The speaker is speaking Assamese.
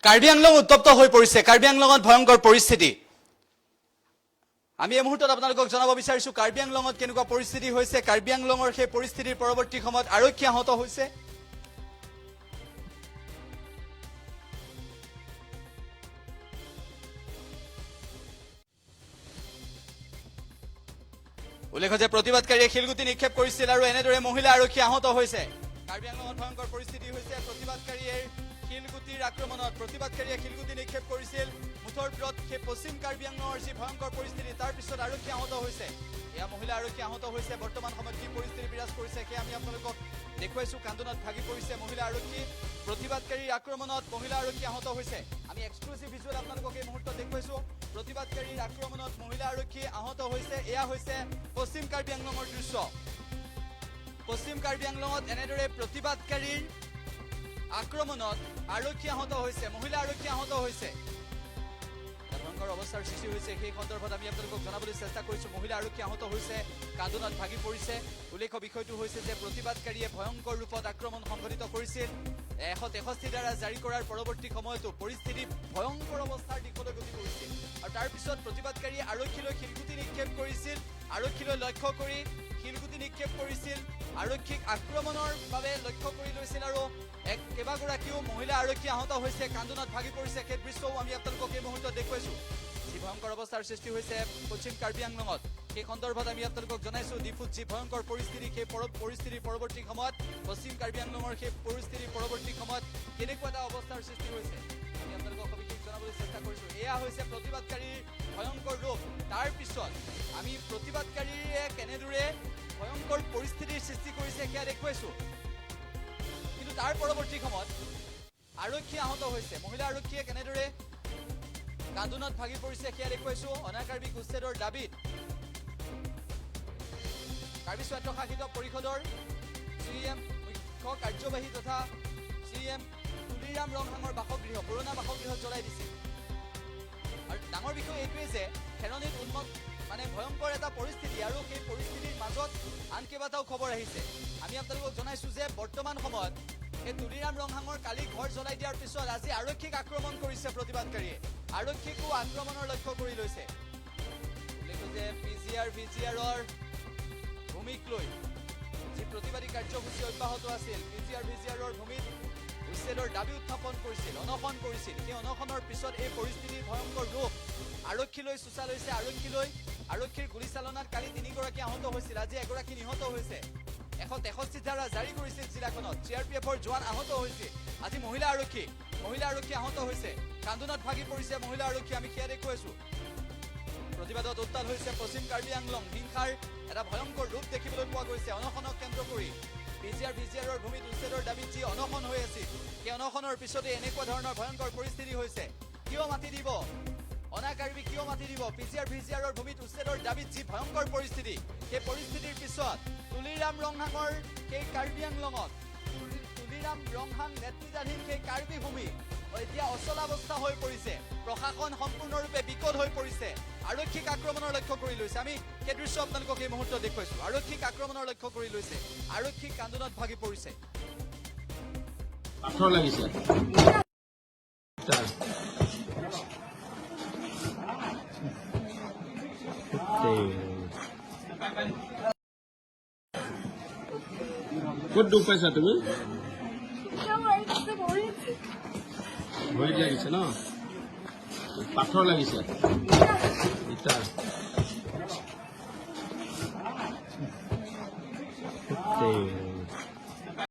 কাৰ্বি আংলং উত্তপ্ত হৈ পৰিছে কাৰ্বি আংলঙত ভয়ংকৰ পৰিস্থিতি আমি এই মুহূৰ্তত আপোনালোকক জনাব বিচাৰিছো কাৰ্বি আংলঙত কেনেকুৱা পৰিস্থিতি হৈছে কাৰ্বি আংলঙৰ সেই পৰিস্থিতিৰ পৰৱৰ্তী সময়ত আৰক্ষী আহত হৈছে উল্লেখ যে প্ৰতিবাদকাৰীয়ে শিলগুটি নিক্ষেপ কৰিছিল আৰু এনেদৰে মহিলা আৰক্ষী আহত হৈছে কাৰ্বি আংলঙত ভয়ংকৰ পৰিস্থিতি হৈছে প্ৰতিবাদকাৰীয়ে শিলগুটিৰ আক্ৰমণত প্ৰতিবাদকাৰীয়ে শিলগুটি নিক্ষেপ কৰিছিল মুঠৰ ওপৰত সেই পশ্চিম কাৰ্বি আংলঙৰ যি ভয়ংকৰ পৰিস্থিতি তাৰ পিছত আৰক্ষী আহত হৈছে এয়া মহিলা আৰক্ষী আহত হৈছে বৰ্তমান সময়ত কি পৰিস্থিতি বিৰাজ কৰিছে সেই আমি আপোনালোকক দেখুৱাইছো কান্দোনত ভাগি পৰিছে মহিলা আৰক্ষী প্ৰতিবাদকাৰীৰ আক্ৰমণত মহিলা আৰক্ষী আহত হৈছে আমি এক্সক্লুসিভ ভিজুৱেল আপোনালোকক এই মুহূৰ্তত দেখুৱাইছো প্ৰতিবাদকাৰীৰ আক্ৰমণত মহিলা আৰক্ষী আহত হৈছে এয়া হৈছে পশ্চিম কাৰ্বি আংলঙৰ দৃশ্য পশ্চিম কাৰ্বি আংলঙত এনেদৰে প্ৰতিবাদকাৰীৰ আক্ৰমণত আৰক্ষী আহত হৈছে মহিলা আৰক্ষী আহত হৈছে ভয়ংকৰ অৱস্থাৰ সৃষ্টি হৈছে সেই সন্দৰ্ভত আমি আপোনালোকক জনাবলৈ চেষ্টা কৰিছো মহিলা আৰক্ষী আহত হৈছে কান্দোনত ভাগি পৰিছে উল্লেখ বিষয়টো হৈছে যে প্ৰতিবাদকাৰীয়ে ভয়ংকৰ ৰূপত আক্ৰমণ সংঘটিত কৰিছিল 163 ধাৰা জাৰি কৰাৰ পৰৱৰ্তী সময়তো পৰিস্থিতি ভয়ংকৰ অৱস্থাৰ দিশলৈ গতি কৰিছিল আৰু তাৰ পিছত প্ৰতিবাদকাৰীয়ে আৰক্ষীলৈ শিলগুটি নিক্ষেপ কৰিছিল আৰক্ষীলৈ লক্ষ্য কৰি শিলগুটি নিক্ষেপ কৰিছিল আৰক্ষীক আক্ৰমণৰ বাবে লক্ষ্য কৰি লৈছিল আৰু কেইবাগৰাকীও মহিলা আৰক্ষী আহত হৈছে কান্দোনত ভাগি পৰিছে সেই দৃশ্যও আমি আপোনালোকক এই মুহূৰ্তত দেখুৱাইছো যি ভয়ংকৰ অৱস্থাৰ সৃষ্টি হৈছে পশ্চিম কাৰ্বি আংলঙত সেই সন্দৰ্ভত আমি আপোনালোকক জনাইছো ডিফুত যি ভয়ংকৰ পৰিস্থিতি সেই পৰিস্থিতিৰ পৰৱৰ্তী সময়ত পশ্চিম কাৰ্বি আংলঙৰ সেই পৰিস্থিতিৰ পৰৱৰ্তী সময়ত কেনেকুৱা এটা অৱস্থাৰ সৃষ্টি হৈছে আমি আপোনালোকক সবিশেষ জনাবলৈ চেষ্টা কৰিছো এয়া হৈছে প্ৰতিবাদকাৰীৰ ভয়ংকৰ ৰূপ তাৰ পিছত আমি প্ৰতিবাদকাৰীয়ে কেনেদৰে ভয়ংকৰ পৰিস্থিতিৰ সৃষ্টি কৰিছে সেয়া দেখুৱাইছো কিন্তু তাৰ পৰৱৰ্তী সময়ত আৰক্ষী আহত হৈছে মহিলা আৰক্ষীয়ে কেনেদৰে কান্দোনত ভাগি পৰিছে সেয়া দেখুৱাইছো অনাকাৰ্বিক উচ্ছেদৰ দাবীত কাৰ্বি স্বায়ত্তশাসিত পৰিষদৰ CM মুখ্য কাৰ্যবাহী তথা CM তুলিৰাম ৰংহাঙৰ বাসগৃহ পুৰণা বাসগৃহত জ্বলাই দিছিল আৰু ডাঙৰ বিষয় এইটোৱে যে খেৰণিত মানে ভয়ংকৰ এটা পৰিস্থিতি আৰু সেই পৰিস্থিতিৰ মাজত আন কেইবাটাও খবৰ আহিছে আমি আপোনালোকক জনাইছো যে বৰ্তমান সময়ত এই তুলিৰাম ৰংহাঙৰ কালি ঘৰ জ্বলাই দিয়াৰ পিছত আজি আৰক্ষীক আক্ৰমণ কৰিছে প্ৰতিবাদকাৰীয়ে আৰক্ষীকো আক্ৰমণৰ লক্ষ্য কৰি লৈছে উল্লেখ যে VGRৰ ভূমিক লৈ যি প্ৰতিবাদী কাৰ্যসূচী অব্যাহত আছিল VGRৰ ভূমিত উচ্ছেদৰ দাবী উত্থাপন কৰিছিল অনশন কৰিছিল সেই অনশনৰ পিছত এই পৰিস্থিতিৰ ভয়ংকৰ ৰূপ আৰক্ষীলৈ চোচা লৈছে আৰক্ষীৰ গুলীচালনাত কালি 3 গৰাকী আহত হৈছিল আজি এগৰাকী নিহত হৈছে 163 ধাৰা জাৰি কৰিছিল জিলাখনত CRPFৰ জোৱান আহত হৈছিল আজি মহিলা আৰক্ষী আহত হৈছে কান্দোনত ভাগি পৰিছে মহিলা আৰক্ষী আমি সেয়া দেখুৱাইছো প্ৰতিবাদত উত্তাল হৈছে পশ্চিম কাৰ্বি আংলং হিংসাৰ এটা ভয়ংকৰ ৰূপ দেখিবলৈ পোৱা গৈছে অনশনক কেন্দ্ৰ কৰি VGRৰ ভূমিত উচ্ছেদৰ দাবীত যি অনশন হৈ আছিল সেই অনশনৰ পিছতে এনেকুৱা ধৰণৰ ভয়ংকৰ পৰিস্থিতি হৈছে কিয় মাতি দিব অনাকাৰ্বি কিয় মাতি দিব VGRৰ ভূমিত উচ্ছেদৰ দাবীত যি ভয়ংকৰ পৰিস্থিতি সেই পৰিস্থিতিৰ পিছত তুলিৰাম ৰংহাঙৰ সেই কাৰ্বি আংলঙত তুলিৰাম ৰংহাং নেতৃত্বাধীন সেই কাৰ্বি ভূমি এতিয়া অচলাৱস্থা হৈ পৰিছে প্ৰশাসন সম্পূৰ্ণৰূপে বিকল হৈ পৰিছে আৰক্ষীক আক্ৰমণৰ লক্ষ্য কৰি লৈছে আমি সেই দৃশ্য আপোনালোকক এই মুহূৰ্তত দেখুৱাইছো আৰক্ষীক আক্ৰমণৰ লক্ষ্য কৰি লৈছে আৰক্ষীক কান্দোনত ভাগি পৰিছে পাথৰ লাগিছে ক'ত দুখ পাইছা তুমি ভৰিত লাগিছে ন পাথৰ লাগিছে ইটা